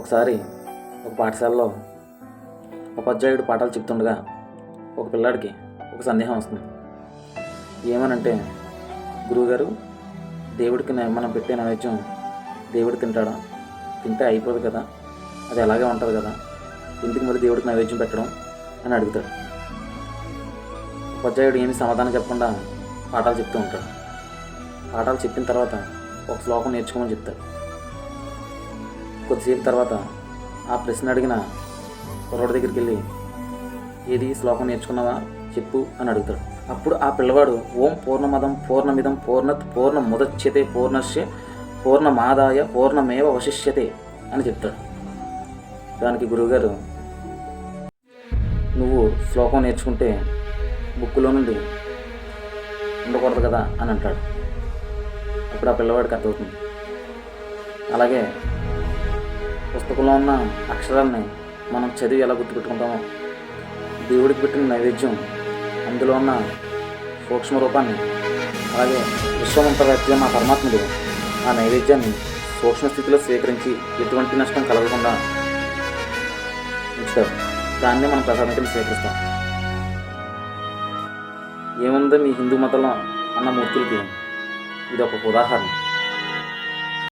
ఒకసారి ఒక పాఠశాలలో ఉపాధ్యాయుడు పాఠాలు చెప్తుండగా ఒక పిల్లాడికి ఒక సందేహం వస్తుంది. ఏమనంటే, గురువుగారు, దేవుడికి మనం పెట్టే నైవేద్యం దేవుడు తింటాడా? తింటే అయిపోదు కదా, అది అలాగే ఉంటుంది కదా, ఇంటికి మరి దేవుడికి నైవేద్యం పెట్టడం అని అడుగుతాడు. ఉపాధ్యాయుడు ఏమి సమాధానం చెప్పకుండా పాఠాలు చెప్తూ ఉంటాడు. పాఠాలు చెప్పిన తర్వాత ఒక శ్లోకం నేర్చుకోమని చెప్తాడు. కొద్దిసేపు తర్వాత ఆ ప్రశ్న అడిగిన కుర్రోడి దగ్గరికి వెళ్ళి, ఏది శ్లోకం నేర్చుకున్నావా చెప్పు అని అడుగుతాడు. అప్పుడు ఆ పిల్లవాడు ఓం పూర్ణమదం పూర్ణమిదం పూర్ణత్ పూర్ణముదచ్యతే పూర్ణస్య పూర్ణమాదాయ పూర్ణమేవ వశిష్యతే అని చెప్తాడు. దానికి గురువుగారు, నువ్వు శ్లోకం నేర్చుకుంటే బుక్కులో నుండి ఉండకూడదు కదా అని అంటాడు. అప్పుడు ఆ పిల్లవాడికి అర్థమవుతుంది. అలాగే పుస్తకంలో ఉన్న అక్షరాలని మనం చదివి ఎలా గుర్తుపెట్టుకుంటామో, దేవుడికి పెట్టిన నైవేద్యం అందులో ఉన్న సూక్ష్మ రూపాన్ని, అలాగే విశ్వమంతవ్యాప్తిగా మా పరమాత్ముడు ఆ నైవేద్యాన్ని సూక్ష్మ స్థితిలో స్వీకరించి ఎటువంటి నష్టం కలగకుండా ఉంచుతారు. దాన్నే మనం ప్రసాదం కింద స్వీకరిస్తాం. ఏముందో మీ హిందూ మతంలో అన్న మూర్తులకి ఇది ఒక ఉదాహరణ.